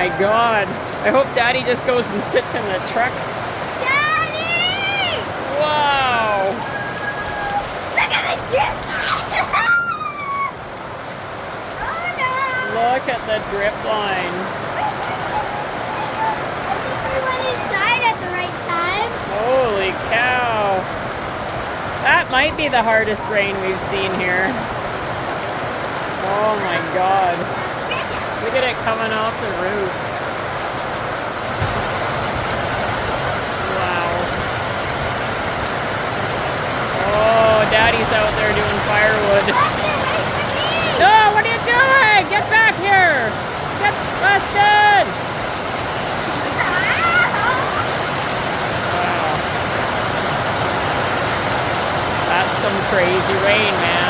my god. I hope Daddy just goes and sits in the truck. Daddy! Wow. Look at the drip! Oh no! Look at the drip line. I think we went inside at the right time. Holy cow. That might be the hardest rain we've seen here. Oh my god. Look at it coming off the roof. Wow. Oh, Daddy's out there doing firewood. No, what are you doing? Get back here! Get busted! Wow. That's some crazy rain, man.